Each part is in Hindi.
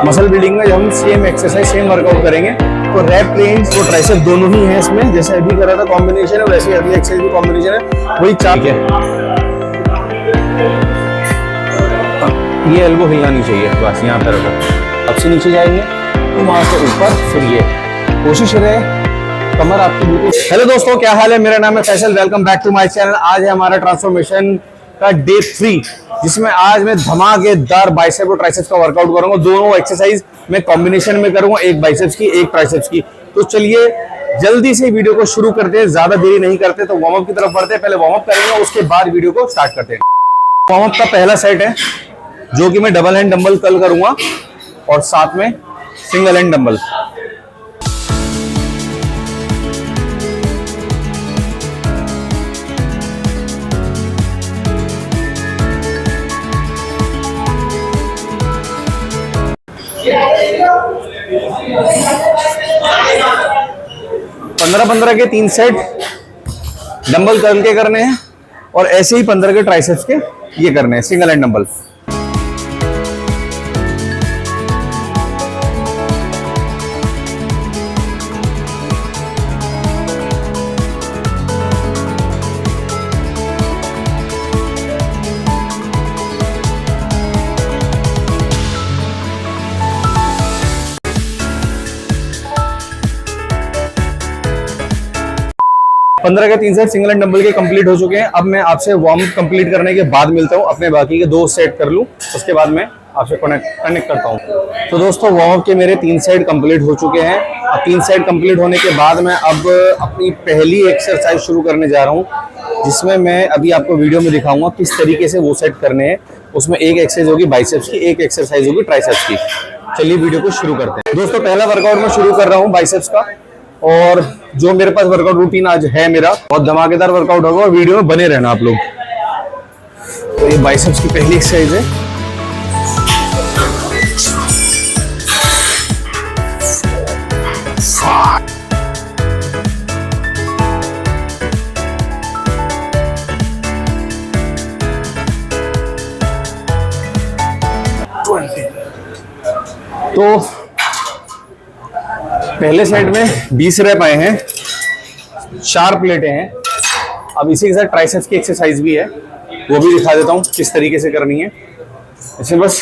मसल बिल्डिंग में हम सेम एक्सरसाइज सेम वर्कआउट करेंगे। तो रैप रेंज और ट्राइसेप दोनों ही हैं इसमें, जैसे अभी करा था कॉम्बिनेशन है वैसे अगली एक्सरसाइज भी कॉम्बिनेशन है, वही चार है। ये एल्बो हिलना नहीं चाहिए, बस यहाँ पे रखो। अब से नीचे जाएंगे तो वहां से ऊपर, फिर ये कोशिश रहे कमर आपकी बिल्कुल। हेलो दोस्तों, क्या हाल है? मेरा नाम है Faisal, welcome back to my channel. आज है हमारा ट्रांसफॉर्मेशन का डे 3, जिसमें आज मैं धमाकेदार बाइसेप और ट्राइसेप्स का वर्कआउट करूंगा। दोनों एक्सरसाइज मैं कॉम्बिनेशन में करूंगा, एक बाइसेप्स की एक ट्राइसेप्स की। तो चलिए जल्दी से वीडियो को शुरू करते हैं, ज्यादा देरी नहीं करते। तो वार्म अप की तरफ बढ़ते हैं, पहले वार्म अप करेंगे उसके बाद वीडियो को स्टार्ट करते हैं। वार्म अप का पहला सेट है जो कि मैं डबल हैंड डंबल कर्ल करूंगा और साथ में सिंगल हैंड डंबल। पंद्रह 15 के 3 सेट डंबल कर्ल के करने हैं और ऐसे ही 15 के ट्राइसेप्स के ये करने हैं सिंगल हैंड डंबल। पंद्रह के 3 सेट सिंगल एंड डंबल के कंप्लीट हो चुके हैं। अब मैं आपसे वार्म अप कंप्लीट करने के बाद मिलता हूं, अपने बाकी के 2 सेट कर लूं, उसके बाद मैं आपसे कनेक्ट करता हूं। तो दोस्तों वार्म अप के मेरे 3 सेट कंप्लीट हो चुके हैं। अब 3 सेट कंप्लीट होने के बाद मैं अब अपनी पहली एक्सरसाइज शुरू करने जा रहा हूं, जिसमें मैं अभी आपको वीडियो में दिखाऊंगा किस तरीके से वो सेट करने हैं। उसमें एक एक्सरसाइज होगी बाइसेप्स की, एक एक्सरसाइज होगी ट्राइसेप्स की। चलिए वीडियो को शुरू करते हैं। दोस्तों पहला वर्कआउट मैं शुरू कर रहा हूँ बाइसेप्स का, और जो मेरे पास वर्कआउट रूटीन आज है मेरा बहुत धमाकेदार वर्कआउट होगा, और वीडियो में बने रहना आप लोग। तो ये बाइसेप्स की पहली एक्सरसाइज है। तो पहले सेट में 20 रैप आए हैं, 4 प्लेटें हैं। अब इसी के साथ ट्राइसेप्स की एक्सरसाइज भी है, वो भी दिखा देता हूँ किस तरीके से करनी है। इसमें बस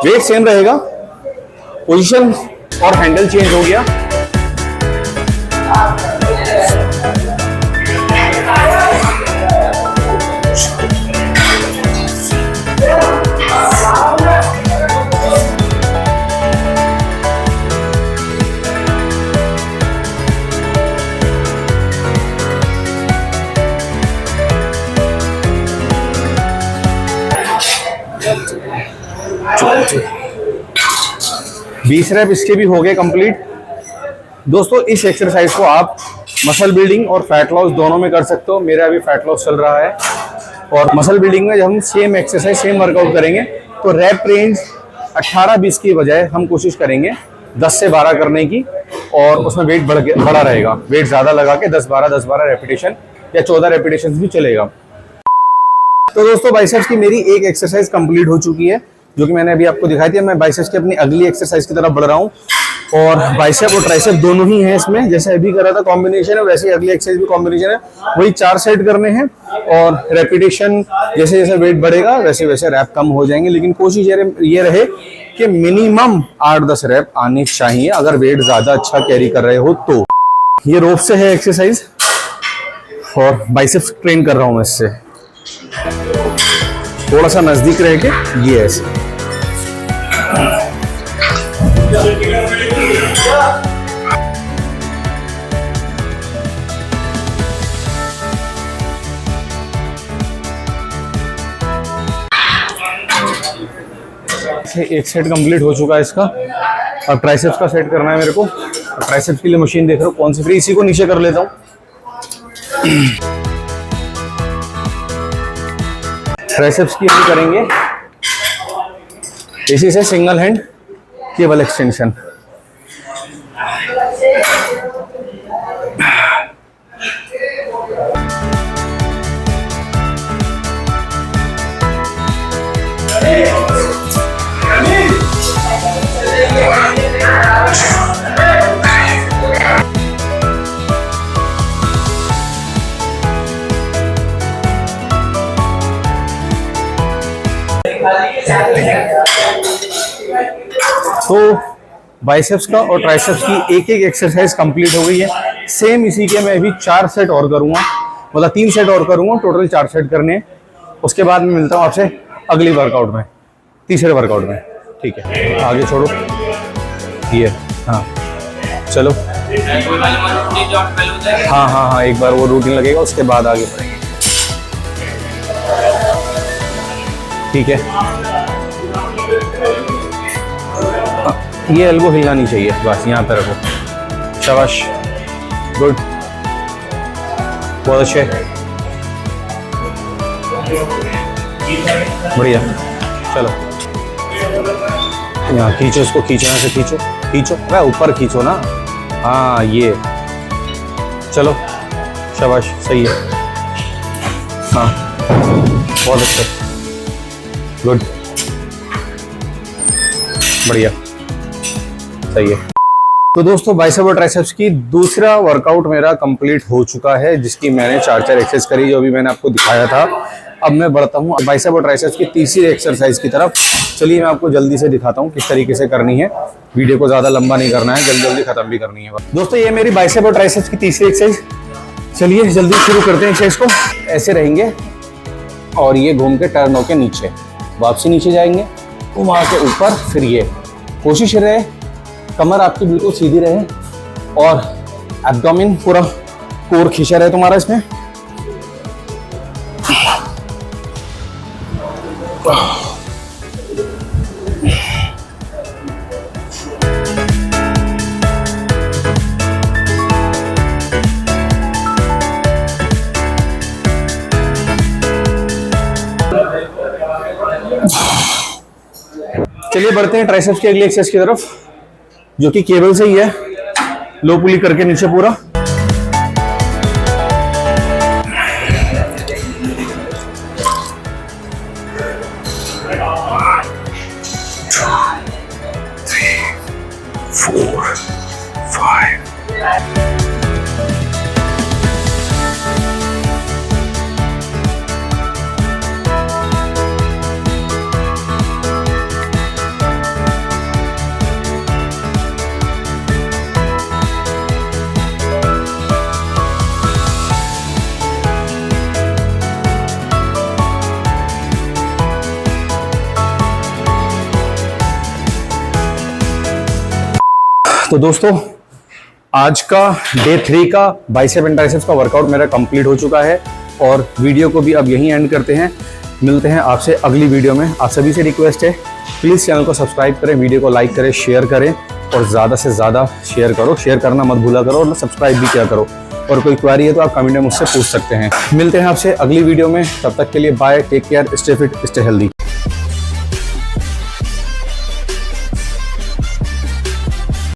वेट सेम रहेगा, पोजीशन और हैंडल चेंज हो गया। चलो 20 रैप इसके भी हो गए कंप्लीट। दोस्तों इस एक्सरसाइज को आप मसल बिल्डिंग और फैट लॉस दोनों में कर सकते हो। मेरा अभी फैट लॉस चल रहा है, और मसल बिल्डिंग में जब हम सेम एक्सरसाइज सेम वर्कआउट करेंगे तो रैप रेंज 18-20 की बजाय हम कोशिश करेंगे 10 से 12 करने की, और उसमें वेट बड़ा रहेगा। वेट ज़्यादा लगा के 10-12 रेपिटेशन या 14 रेपिटेशन भी चलेगा। तो दोस्तों बाइसेप्स की मेरी एक एक्सरसाइज कंप्लीट हो चुकी है, जो कि मैंने अभी आपको दिखाई थी। मैं बाइसेप्स की अपनी अगली एक्सरसाइज की तरफ बढ़ रहा हूँ, और बाइसेप और ट्राइसेप दोनों ही हैं इसमें, जैसे अभी करा था कॉम्बिनेशन है वैसे अगली एक्सरसाइज भी कॉम्बिनेशन है। वही 4 सेट करने हैं, और रेपिटेशन जैसे जैसे वेट बढ़ेगा वैसे वैसे रैप कम हो जाएंगे। लेकिन कोशिश ये रहे कि मिनिमम 8-10 रैप आने चाहिए, अगर वेट ज्यादा अच्छा कैरी कर रहे हो तो। ये रोप से है एक्सरसाइज, और बाइसेप्स ट्रेन कर रहा हूँ मैं इससे। थोड़ा सा नजदीक रह के ये ऐसे। एक सेट कंप्लीट हो चुका है इसका। अब ट्राइसेप्स का सेट करना है मेरे को। ट्राइसेप्स के लिए मशीन देख रहा हूँ कौन सी फ्री, इसी को नीचे कर लेता हूँ। ट्राइसेप्स की भी करेंगे इसी से, सिंगल हैंड केबल एक्सटेंशन। तो बाइसेप्स का और ट्राइसेप्स की एक एक एक्सरसाइज कंप्लीट हो गई है। सेम इसी के मैं अभी 4 सेट और करूँगा, मतलब 3 सेट और करूँगा, टोटल 4 सेट करने हैं। उसके बाद मैं मिलता हूँ आपसे अगली वर्कआउट में, तीसरे वर्कआउट में। ठीक है, आगे छोड़ो ये। हाँ चलो, हाँ, एक बार वो रूटीन लगेगा, उसके बाद आगे बढ़ेंगे। ठीक है, ये एल्बो हिलना नहीं चाहिए, बस यहाँ पे रखो। शाबाश, गुड, बहुत अच्छे, बढ़िया। चलो यहाँ खींचो इसको, खींचो यहाँ से, खींचो खींचो, अरे ऊपर खींचो ना। हाँ ये, चलो शाबाश, सही है। हाँ बहुत अच्छे, गुड, बढ़िया, सही है। तो दोस्तों बाइसेप और ट्राइसेप्स की दूसरा वर्कआउट मेरा कंप्लीट हो चुका है, जिसकी मैंने 4 एक्सरसाइज करी, जो अभी मैंने आपको दिखाया था। अब मैं बढ़ता हूँ बाइसेप और ट्राइसेप्स की तीसरी एक्सरसाइज की तरफ। चलिए मैं आपको जल्दी से दिखाता हूँ किस तरीके से करनी है। वीडियो को ज़्यादा लंबा नहीं करना है, जल्दी जल्दी खत्म भी करनी है। दोस्तों ये मेरी बाइसेप और ट्राइसेप्स की तीसरी एक्सरसाइज। चलिए जल्दी शुरू करते हैं एक्सरसाइज को। ऐसे रहेंगे और ये घूम के टर्न होके नीचे, वापसी नीचे जाएंगे, वहाँ के ऊपर, फिर ये। कोशिश रहे कमर आपकी बिल्कुल सीधी रहे और एब्डोमेन पूरा कोर खींचा रहे तुम्हारा इसमें। चलिए बढ़ते हैं ट्राइसेप्स की अगली एक्सरसाइज की तरफ, जो कि केबल से ही है। लो पुली करके नीचे पूरा। तो दोस्तों आज का डे 3 का बाइसेप एंड ट्राइसेप्स का वर्कआउट मेरा कंप्लीट हो चुका है और वीडियो को भी अब यहीं एंड करते हैं। मिलते हैं आपसे अगली वीडियो में। आप सभी से रिक्वेस्ट है, प्लीज़ चैनल को सब्सक्राइब करें, वीडियो को लाइक करें, शेयर करें और ज़्यादा से ज़्यादा शेयर करो। शेयर करना मत भूला करो और सब्सक्राइब भी किया करो। और कोई क्वेरी है तो आप कमेंट में मुझसे पूछ सकते हैं। मिलते हैं आपसे अगली वीडियो में, तब तक के लिए bye, take care, stay fit, stay healthy.